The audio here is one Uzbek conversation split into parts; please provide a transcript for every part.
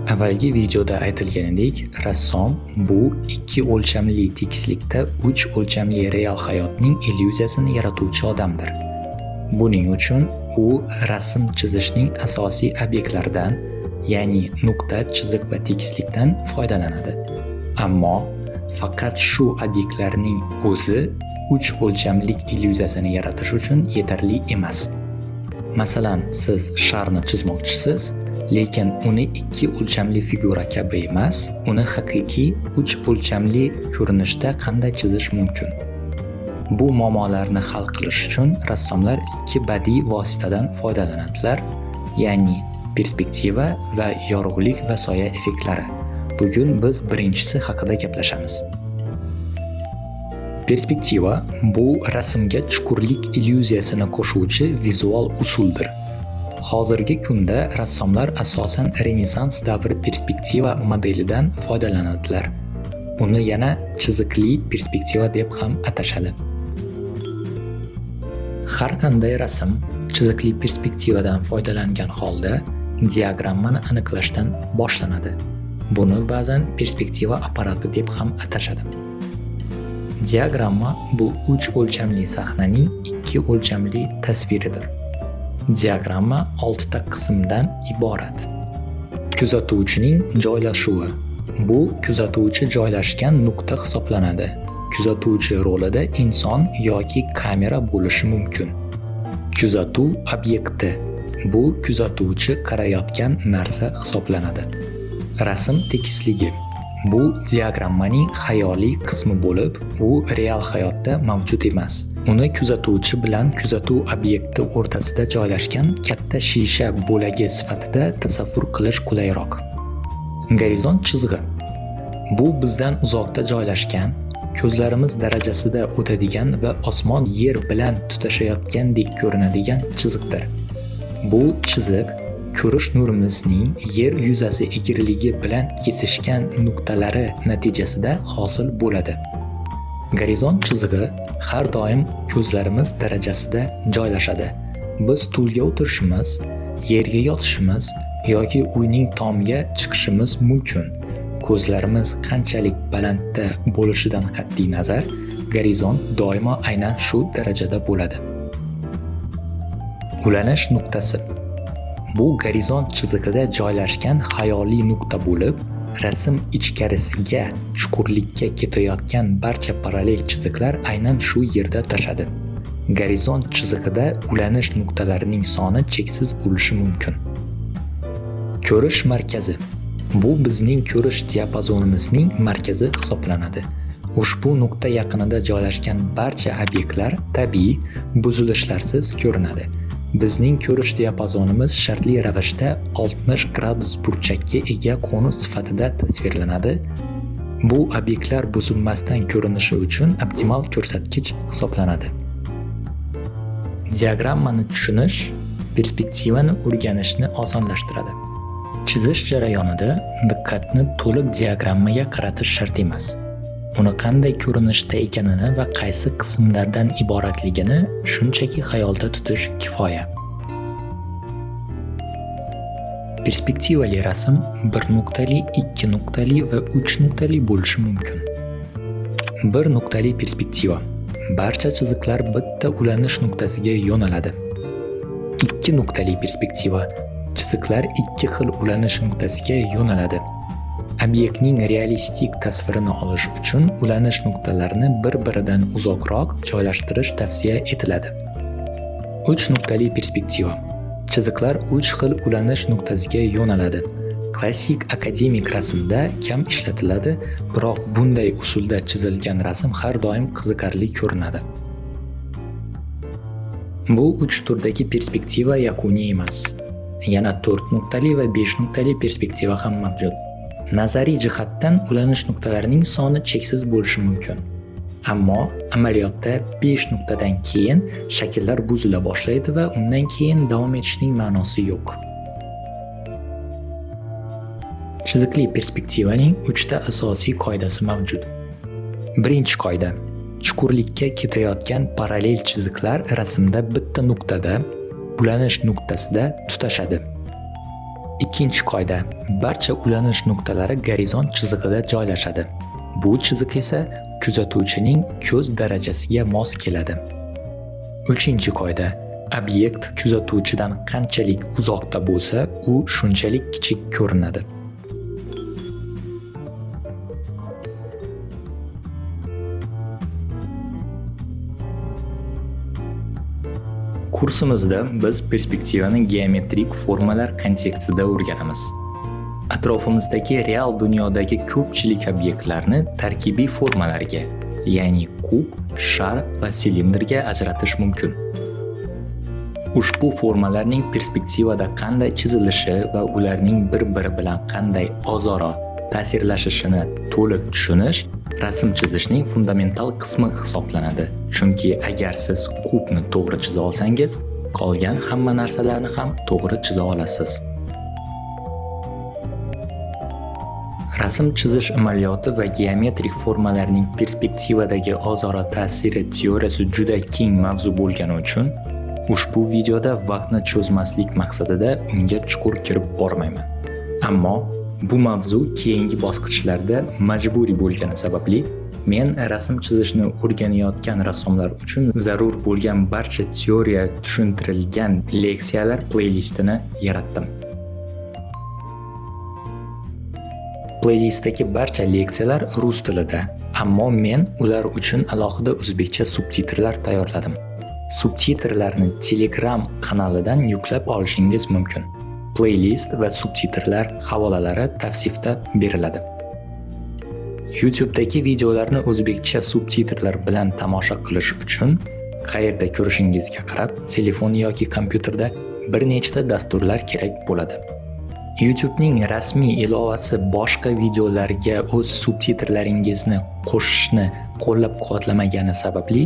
Avvalgi videoda aytilganidek, rassom bu ikki o'lchamli tekislikda uch o'lchamli real hayotning illyuziyasini yaratuvchi odamdir. Buning uchun u rasm chizishning asosiy obyektlaridan, ya'ni nuqta, chiziq va tekislikdan foydalanadi. Ammo faqat shu obyektlarning o'zi uch o'lchamlik illyuziyasini yaratish uchun yetarli emas. Masalan, siz sharni chizmoqchisiz, lekin uni ikki o'lchamli figura kabi emas, uni haqiqiy uch o'lchamli ko'rinishda qanday chizish mumkin? Bu muammolarni hal qilish uchun rassomlar ikki badiiy vositadan foydalanadilar, ya'ni perspektiva va yorug'lik va soya effektlari. Bugun biz birinchisi haqida gaplashamiz. Perspektiva bu rasmga chuqurlik illyuziyasini qo'shuvchi vizual usuldir. Hozirgi kunda rassomlar asosan Renessans davri perspektiva modelidan foydalanadilar. Uni yana chiziqli perspektiva deb ham atashadi. Har qanday rasm chiziqli perspektivadan foydalangan holda diagrammani aniqlashdan boshlanadi. Buni ba'zan perspektiva apparati deb ham atashadi. Diagramma bu uch o'lchamli sahnaning ikki o'lchamli tasviridir. Diagramma 6 ta qismdan iborat. Kuzatuvchining joylashuvi. Bu kuzatuvchi joylashgan nuqta hisoblanadi. Kuzatuvchi rolida inson yoki kamera bo'lishi mumkin. Kuzatuv obyekti. Bu kuzatuvchi qarayotgan narsa hisoblanadi. Rasm tekisligi. Bu diagrammaning xayoliy qismi bo'lib, u real hayotda mavjud emas. Uni kuzatuvchi bilan kuzatuv obyekti o'rtasida joylashgan katta shisha bo'lagi sifatida tasavvur qilish qulayroq. Gorizont chizig'i. Bu bizdan uzoqda joylashgan, ko'zlarimiz darajasida o'tadigan va osmon yer bilan tutashayotgandek ko'rinadigan chiziqdir. Bu chiziq ko'rish nurimizning yer yuzasi egriligi bilan kesishgan nuqtalari natijasida hosil bo'ladi. Gorizont chizig'i har doim ko'zlarimiz darajasida joylashadi. Biz stulga o'tirishimiz, yerga yotishimiz yoki uyning tomiga chiqishimiz mumkin. Ko'zlarimiz qanchalik balandda bo'lishidan qat'iy nazar, gorizont doimo aynan shu darajada bo'ladi. Ulanish nuqtasi. Bu gorizont chizig'ida joylashgan xayoliy nuqta bo'lib, rasm ichkarisiga chuqurlikka ketayotgan barcha parallel chiziqlar aynan shu yerda tutashadi. Gorizont chizig'ida ulanish nuqtalarining soni cheksiz bo'lishi mumkin. Ko'rish markazi. Bu bizning ko'rish diapazonimizning markazi hisoblanadi. Ushbu nuqta yaqinida joylashgan barcha obyektlar tabiiy, buzilishlarsiz ko'rinadi. Bizning ko'rish diapazonimiz shartli ravishda 60 gradus burchakka ega konus sifatida tasvirlanadi. Bu obyektlar buzilmasdan ko'rinishi uchun optimal ko'rsatkich hisoblanadi. Diagrammani tushunish perspektivani o'rganishni osonlashtiradi. Chizish jarayonida diqqatni to'liq diagrammaga qaratish shart emas. Uni qanday ko'rinishda ekanini va qaysi qismlardan iboratligini shunchaki xayolda tutish kifoya. Perspektivali rasm 1 nuqtali, 2 nuqtali va 3 nuqtali bo'lishi mumkin. 1 nuqtali perspektiva. Barcha chiziqlar bitta ulanish nuqtasiga yo'naladi. 2 nuqtali perspektiva. Chiziqlar ikki xil ulanish nuqtasiga yo'naladi. Obyektning realistik tasvirini olish uchun ulanish nuqtalarini bir-biridan uzoqroq joylashtirish tavsiya etiladi. 3 nuqtali perspektiva. Chiziqlar 3 xil ulanish nuqtasiga yo'naladi. Klassik akademik rasmda kam ishlatiladi, biroq bunday usulda chizilgan rasm har doim qiziqarli ko'rinadi. Bu 3 turdagi perspektiva yakuniy emas. Yana 4 nuqtali va 5 nuqtali perspektiva ham mavjud. Nazariy jihatdan ulanish nuqtalarining soni cheksiz bo'lishi mumkin. Ammo amaliyotda 5 nuqtadan keyin shakllar buzila boshlaydi va undan keyin davom etishning ma'nosi yo'q. Chiziqli perspektivaning 3 ta asosiy qoidasi mavjud. Birinchi qoida. Chuqurlikka ketayotgan parallel chiziqlar rasmda bitta nuqtada, ulanish nuqtasida tutashadi. Ikkinchi qoida. Barcha ulanish nuqtalari gorizont chizig'ida joylashadi. Bu chiziq esa kuzatuvchining ko'z darajasiga mos keladi. Uchinchi qoida. Obyekt kuzatuvchidan qanchalik uzoqda bo'lsa, u shunchalik kichik ko'rinadi. Kursimizda biz perspektivani geometrik formalar kontekstida o'rganamiz. Atrofimizdagi real dunyodagi ko'pchilik obyektlarni tarkibiy formalarga, ya'ni kub, shar va silindrga ajratish mumkin. Ushbu formalarning perspektivada qanday chizilishi va ularning bir-biri bilan qanday o'zaro ta'sirlashishini to'liq tushunish rasm chizishning fundamental qismi hisoblanadi. Chunki agar siz kubni to'g'ri chiza olsangiz, qolgan hamma narsalarni ham to'g'ri chiza olasiz. Rasm chizish amaliyoti va geometrik formalarning perspektivadagi o'zaro ta'siri teoriyasi juda keng mavzu bo'lgani uchun ushbu videoda vaqtni cho'zmaslik maqsadida unga chuqur kirib bormayman. Ammo bu mavzu keyingi bosqichlarda majburiy bo'lgani sababli men rasm chizishni o'rganayotgan rassomlar uchun zarur bo'lgan barcha teoriya tushuntirilgan leksiyalar playlistini yaratdim. Playlistdagi barcha leksiyalar rus tilida, ammo men ular uchun alohida o'zbekcha subtitrlar tayyorladim. Subtitrlarni Telegram kanalidan yuklab olishingiz mumkin. Playlist va subtitrlar havolalari tavsifda beriladi. YouTube'dagi videolarni o'zbekcha subtitrlar bilan tomosha qilish uchun qayerda ko'rishingizga qarab, telefon yoki kompyuterda bir nechta dasturlar kerak bo'ladi. YouTube'ning rasmiy ilovasi boshqa videolarga o'z subtitrlaringizni qo'shishni qo'llab-quvvatlamagani sababli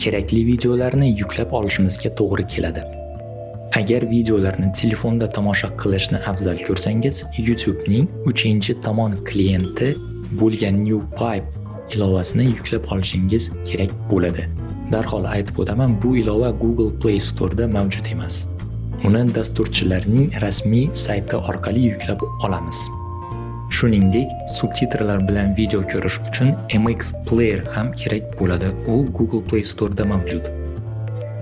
kerakli videolarni yuklab olishimizga to'g'ri keladi. Agar videolarni telefonda tomosha qilishni afzal ko'rsangiz, YouTube'ning 3-tomon klienti bo'lgan NewPipe ilovasini yuklab olishingiz kerak bo'ladi. Darhol aytib o'taman, bu ilova Google Play Store'da mavjud emas. Uni dasturchilarning rasmiy sayti orqali yuklab olamiz. Shuningdek, subtitrlar bilan video ko'rish uchun MX Player ham kerak bo'ladi. U Google Play Store'da mavjud.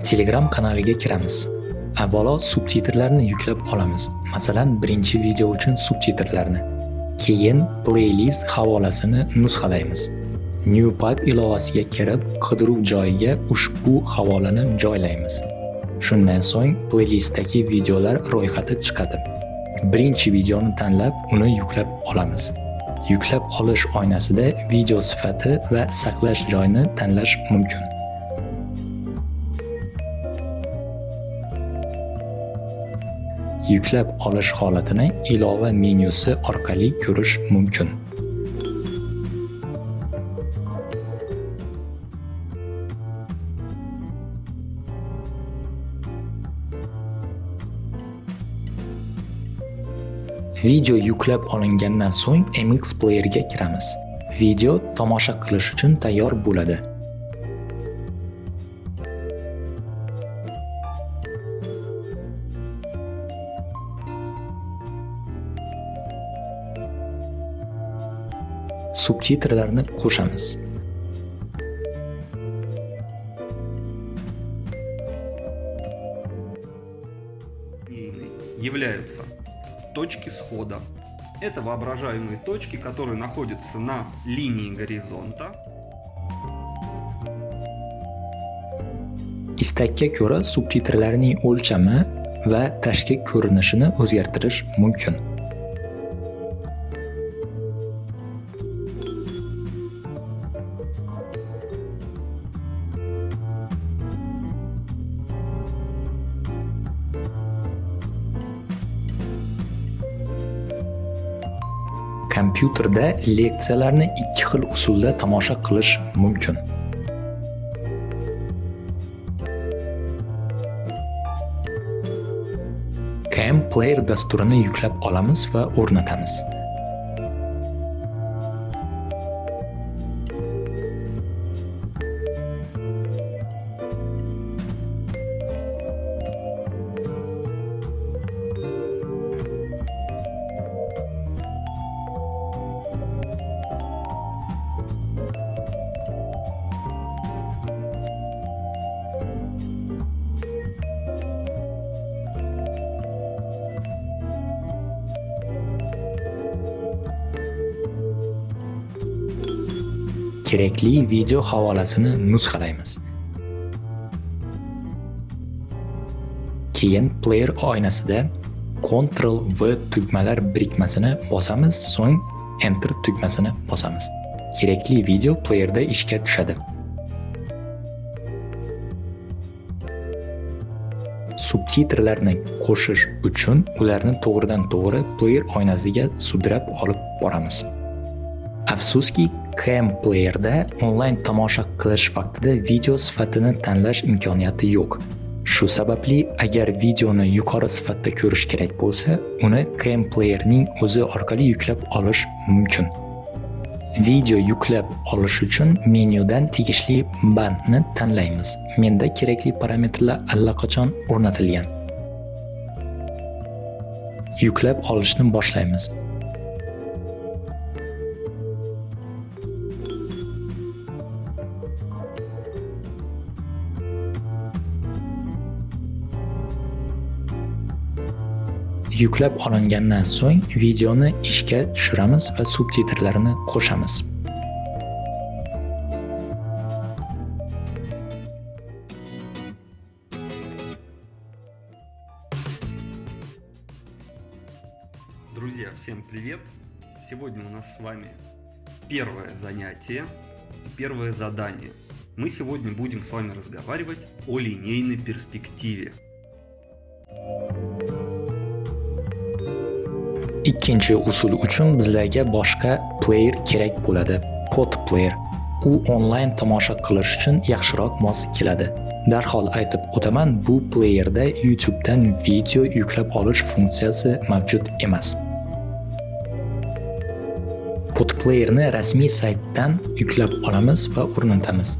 Telegram kanaliga kiramiz. Avvalo subtitrlarni yuklab olamiz. Masalan, birinchi video uchun subtitrlarni. Keyin playlist havolasini nusxalaymiz. NewPipe ilovasiga kirib, qidiruv joyiga ushbu havolani joylaymiz. Shundan so'ng playlistdagi videolar ro'yxati chiqadi. Birinchi videoni tanlab, uni yuklab olamiz. Yuklab olish oynasida video sifati va saqlash joyini tanlash mumkin. Yuklab olish holatini ilova menyusi orqali ko'rish mumkin. Video yuklab olingandan so'ng MX Player ga kiramiz. Video tomosha qilish uchun tayyor bo'ladi. Subtitrlarni qo'shamiz. Являются точки схода. Это воображаемые точки, которые находятся на линии горизонта. Istakka ko'ra subtitrlarning o'lchami va tashqi ko'rinishini o'zgartirish mumkin. Kompyuterda leksiyalarni ikki xil usulda tomosha qilish mumkin. KM Player dasturini yuklab olamiz va o'rnatamiz. kerakli video havolasini nusxalaymiz. Keyin player oynasida Ctrl+V tugmalar birikmasini bosamiz, so'ng Enter tugmasini bosamiz. Kerakli video playerda ishga tushadi. Subtitrlarni qo'shish uchun ularni to'g'ridan-to'g'ri player oynasiga sudrab olib boramiz. Afsuski, Cam Player'da onlayn tomosha qilish vaqtida video sifatini tanlash imkoniyati yo'q. Shu sababli, agar videoni yuqori sifatda ko'rish kerak bo'lsa, uni Cam Player'ning o'zi orqali yuklab olish mumkin. Video yuklab olish uchun menyudan tegishli bandni tanlaymiz. Menda kerakli parametrlar allaqachon o'rnatilgan. Yuklab olishni boshlaymiz. Yuklab olingandan so'ng videoni ishga tushiramiz va subtitrlarini qo'shamiz. Друзья, всем привет! Сегодня у нас с вами первое занятие и первое задание. Мы сегодня будем с вами разговаривать о линейной перспективе. Ikkinchi usul uchun bizlarga boshqa player kerak bo'ladi. Pod player. U onlayn tomosha qilish uchun yaxshiroq mos keladi. Darhol aytib o'taman, bu playerda YouTubedan video yuklab olish funksiyasi mavjud emas. Pod playerni rasmiy saytdan yuklab olamiz va o'rnatamiz.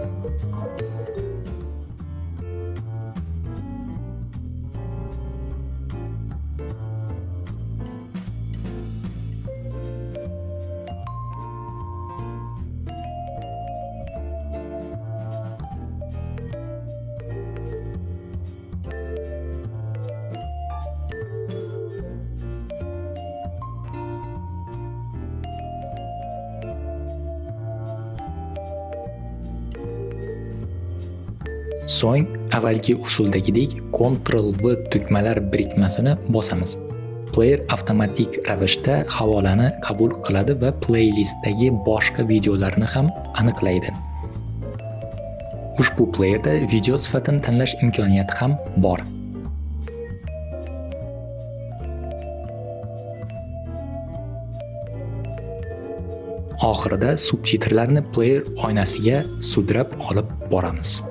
So'ng avvalgi usuldagidek Ctrl+V tugmalar birikmasini bosamiz. Player avtomatik ravishda havolani qabul qiladi va playlistdagi boshqa videolarni ham aniqlaydi. Ushbu playerda video sifatini tanlash imkoniyati ham bor. Oxirida subtitrlarni player oynasiga sudrab olib boramiz.